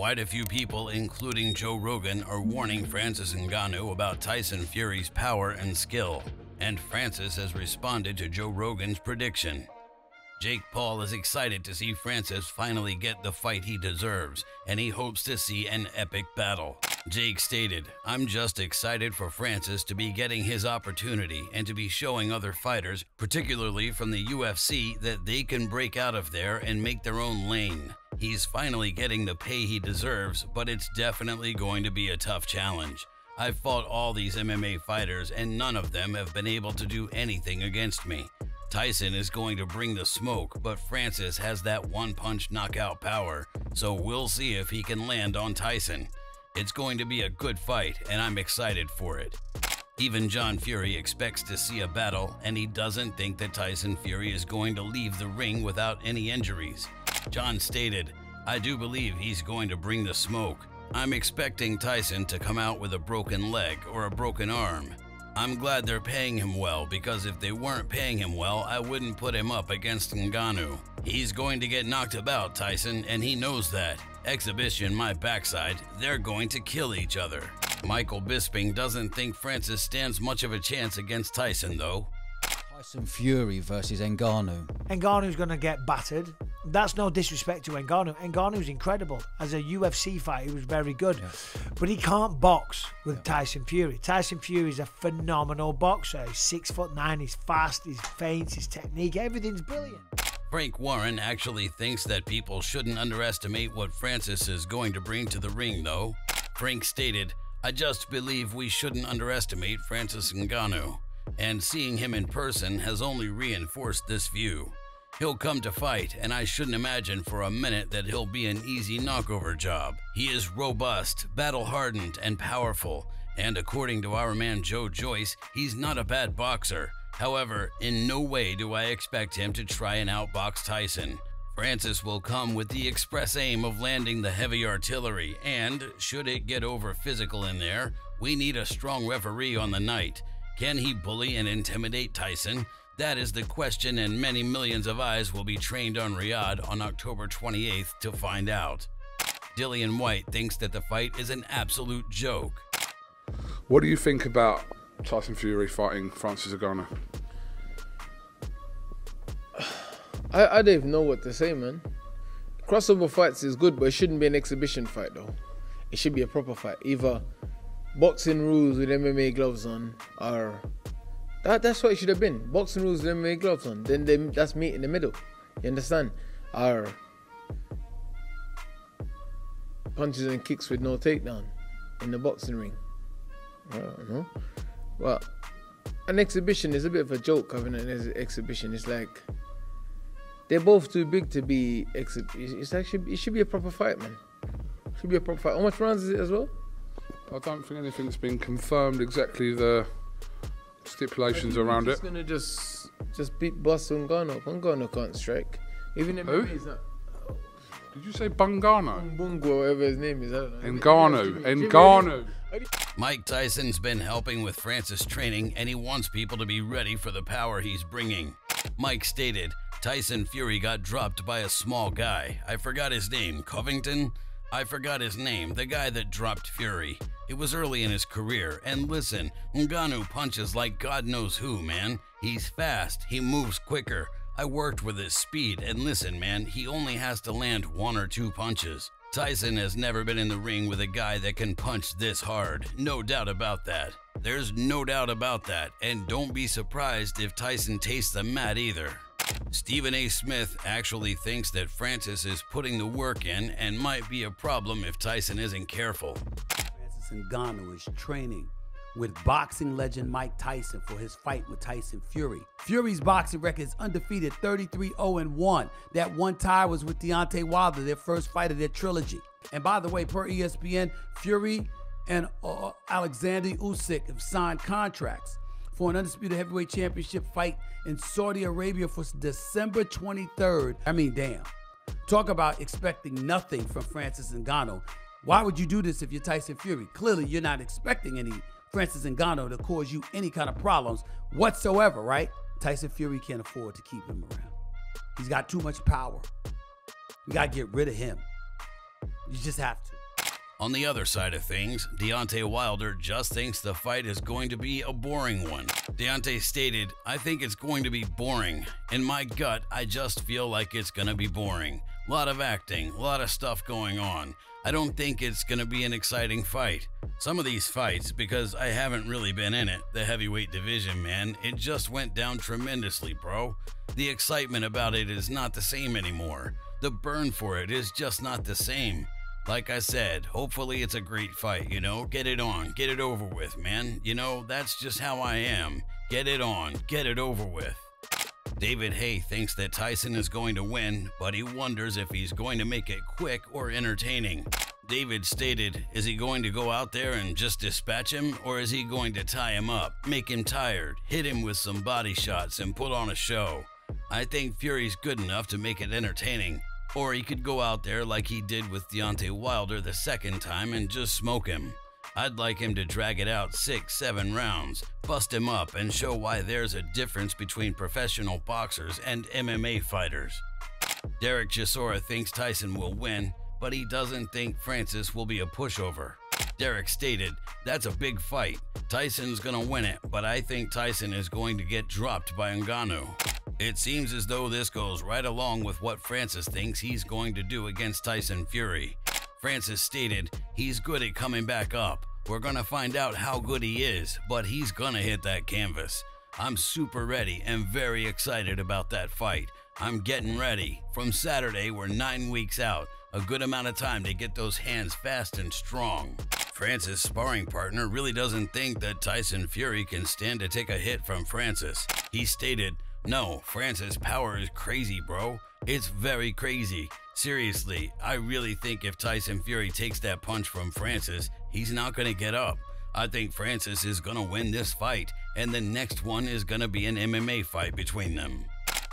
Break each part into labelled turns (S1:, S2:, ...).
S1: Quite a few people, including Joe Rogan, are warning Francis Ngannou about Tyson Fury's power and skill, and Francis has responded to Joe Rogan's prediction. Jake Paul is excited to see Francis finally get the fight he deserves, and he hopes to see an epic battle. Jake stated, "I'm just excited for Francis to be getting his opportunity and to be showing other fighters, particularly from the UFC, that they can break out of there and make their own lane. He's finally getting the pay he deserves, but it's definitely going to be a tough challenge. I've fought all these MMA fighters and none of them have been able to do anything against me. Tyson is going to bring the smoke, but Francis has that one-punch knockout power, so we'll see if he can land on Tyson. It's going to be a good fight, and I'm excited for it." Even John Fury expects to see a battle, and he doesn't think that Tyson Fury is going to leave the ring without any injuries. John stated, "I do believe he's going to bring the smoke. I'm expecting Tyson to come out with a broken leg or a broken arm. I'm glad they're paying him well, because if they weren't paying him well, I wouldn't put him up against Ngannou. He's going to get knocked about, Tyson, and he knows that. Exhibition my backside, they're going to kill each other." Michael Bisping doesn't think Francis stands much of a chance against Tyson, though.
S2: Tyson Fury versus Ngannou.
S3: Ngannou's going to get battered. That's no disrespect to Ngannou. Ngannou's incredible. As a UFC fighter, he was very good. Yeah. But he can't box with Tyson Fury. Tyson Fury is a phenomenal boxer. He's 6'9", he's fast, he's feints, his technique, everything's brilliant.
S1: Frank Warren actually thinks that people shouldn't underestimate what Francis is going to bring to the ring, though. Frank stated, "I just believe we shouldn't underestimate Francis Ngannou, and seeing him in person has only reinforced this view. He'll come to fight, and I shouldn't imagine for a minute that he'll be an easy knockover job. He is robust, battle-hardened, and powerful, and according to our man Joe Joyce, he's not a bad boxer. However, in no way do I expect him to try and outbox Tyson. Francis will come with the express aim of landing the heavy artillery, and should it get over physical in there, we need a strong referee on the night. Can he bully and intimidate Tyson? That is the question, and many millions of eyes will be trained on Riyadh on October 28th to find out." Dillian White thinks that the fight is an absolute joke.
S4: What do you think about Tyson Fury fighting Francis Ngannou?
S5: I don't even know what to say, man. Crossover fights is good, but it shouldn't be an exhibition fight, though. It should be a proper fight. Either boxing rules with MMA gloves on, or that's what it should have been. Boxing rules with MMA gloves on. Then that's meet in the middle. You understand? Or punches and kicks with no takedown in the boxing ring. I don't know. Well, an exhibition is a bit of a joke having an exhibition. It's like they're both too big to be It's actually, it should be a proper fight, man. It should be a proper fight. How much rounds is it as well?
S4: I don't think anything's been confirmed exactly the stipulations around it.
S5: He's gonna just beat Boss Ngannou. Ngannou can't strike. Even if he's not.
S4: Did you say Bungano?
S5: Bungo, whatever his name is, I don't know.
S4: Ngannou.
S1: Mike Tyson's been helping with Francis' training, and he wants people to be ready for the power he's bringing. Mike stated, "Tyson Fury got dropped by a small guy. I forgot his name. Covington? I forgot his name. The guy that dropped Fury. It was early in his career. And listen, Ngannou punches like God knows who, man. He's fast. He moves quicker. I worked with his speed, and listen, man, he only has to land 1 or 2 punches. Tyson has never been in the ring with a guy that can punch this hard. No doubt about that. There's no doubt about that, and don't be surprised if Tyson tastes the mat either." Stephen A. Smith actually thinks that Francis is putting the work in and might be a problem if Tyson isn't careful.
S6: Francis Ngannou is training with boxing legend Mike Tyson for his fight with Tyson Fury. Fury's boxing record is undefeated 33-0-1. That one tie was with Deontay Wilder, their first fight of their trilogy. And by the way, per ESPN, Fury and Alexander Usyk have signed contracts for an undisputed heavyweight championship fight in Saudi Arabia for December 23rd. I mean, damn. Talk about expecting nothing from Francis Ngannou. Why would you do this if you're Tyson Fury? Clearly, you're not expecting any Francis Ngannou to cause you any kind of problems whatsoever, right? Tyson Fury can't afford to keep him around. He's got too much power. We got to get rid of him. You just have to.
S1: On the other side of things, Deontay Wilder just thinks the fight is going to be a boring one. Deontay stated, "I think it's going to be boring. In my gut, I just feel like it's going to be boring. A lot of acting, a lot of stuff going on. I don't think it's going to be an exciting fight. Some of these fights, because I haven't really been in it, the heavyweight division, man, it just went down tremendously, bro. The excitement about it is not the same anymore. The burn for it is just not the same. Like I said, hopefully it's a great fight, you know? Get it on, get it over with, man. You know, that's just how I am. Get it on, get it over with." David Hay thinks that Tyson is going to win, but he wonders if he's going to make it quick or entertaining. David stated, "Is he going to go out there and just dispatch him, or is he going to tie him up, make him tired, hit him with some body shots, and put on a show? I think Fury's good enough to make it entertaining. Or he could go out there like he did with Deontay Wilder the second time and just smoke him. I'd like him to drag it out 6-7 rounds, bust him up, and show why there's a difference between professional boxers and MMA fighters." Derek Chisora thinks Tyson will win, but he doesn't think Francis will be a pushover. Derek stated, "That's a big fight. Tyson's gonna win it, but I think Tyson is going to get dropped by Ngannou." It seems as though this goes right along with what Francis thinks he's going to do against Tyson Fury. Francis stated, "He's good at coming back up. We're gonna find out how good he is, but he's gonna hit that canvas. I'm super ready and very excited about that fight. I'm getting ready. From Saturday, we're 9 weeks out. A good amount of time to get those hands fast and strong." Francis' sparring partner really doesn't think that Tyson Fury can stand to take a hit from Francis. He stated, "No, Francis' power is crazy, bro. It's very crazy. Seriously, I really think if Tyson Fury takes that punch from Francis, he's not going to get up. I think Francis is going to win this fight, and the next one is going to be an MMA fight between them."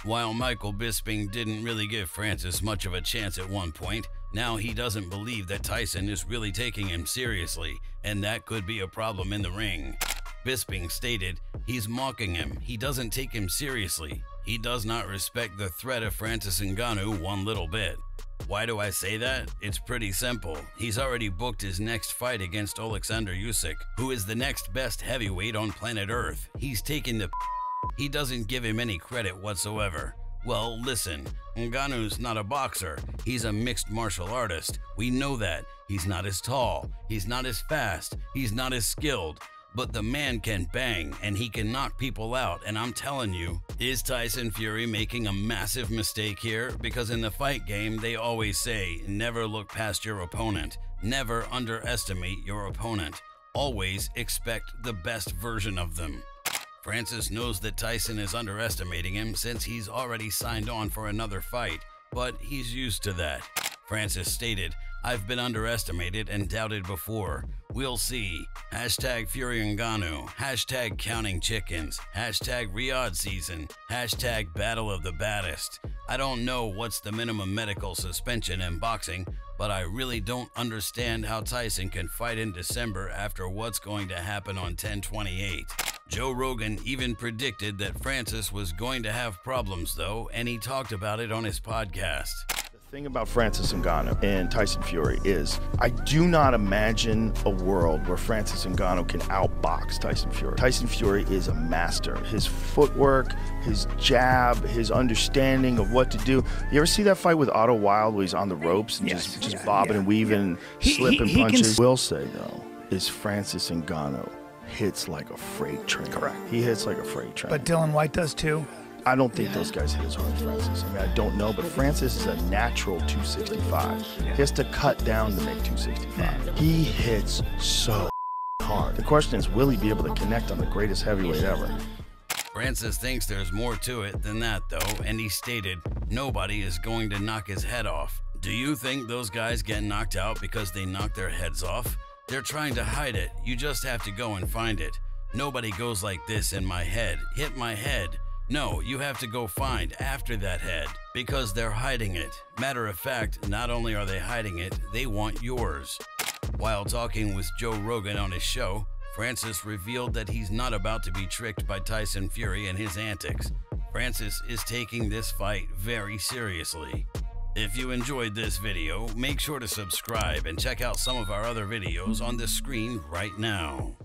S1: While Michael Bisping didn't really give Francis much of a chance at one point, now he doesn't believe that Tyson is really taking him seriously, and that could be a problem in the ring. Bisping stated, "He's mocking him. He doesn't take him seriously. He does not respect the threat of Francis Ngannou one little bit." Why do I say that? It's pretty simple. He's already booked his next fight against Alexander Usyk, who is the next best heavyweight on planet Earth. He's taking the He doesn't give him any credit whatsoever. Well, listen, Ngannou's not a boxer. He's a mixed martial artist. We know that. He's not as tall. He's not as fast. He's not as skilled. But the man can bang, and he can knock people out, and I'm telling you, is Tyson Fury making a massive mistake here? Because in the fight game, they always say, never look past your opponent. Never underestimate your opponent. Always expect the best version of them. Francis knows that Tyson is underestimating him since he's already signed on for another fight, but he's used to that. Francis stated, "I've been underestimated and doubted before. We'll see. Hashtag Fury Ngannou. Hashtag Counting Chickens. Hashtag Riyadh season. Hashtag Battle of the Baddest. I don't know what's the minimum medical suspension in boxing, but I really don't understand how Tyson can fight in December after what's going to happen on 10/28. Joe Rogan even predicted that Francis was going to have problems, though, and he talked about it on his podcast.
S7: The thing about Francis Ngannou and Tyson Fury is I do not imagine a world where Francis Ngannou can outbox Tyson Fury. Tyson Fury is a master. His footwork, his jab, his understanding of what to do. You ever see that fight with Otto Wild where he's on the ropes and just bobbing and weaving and slipping punches? Will say, though, is Francis Ngannou hits like a freight train.
S8: Correct.
S7: He hits like a freight train.
S8: But Dylan White does too.
S7: I don't think those guys hit as hard as Francis. I mean, I don't know, but Francis is a natural 265. He has to cut down to make 265. He hits so hard. The question is, will he be able to connect on the greatest heavyweight ever?
S1: Francis thinks there's more to it than that, though, and he stated, nobody is going to knock his head off. Do you think those guys get knocked out because they knock their heads off? They're trying to hide it. You just have to go and find it. Nobody goes like this in my head. Hit my head. No, you have to go find after that head because they're hiding it. Matter of fact, not only are they hiding it, they want yours. While talking with Joe Rogan on his show, Francis revealed that he's not about to be tricked by Tyson Fury and his antics. Francis is taking this fight very seriously. If you enjoyed this video, make sure to subscribe and check out some of our other videos on the screen right now.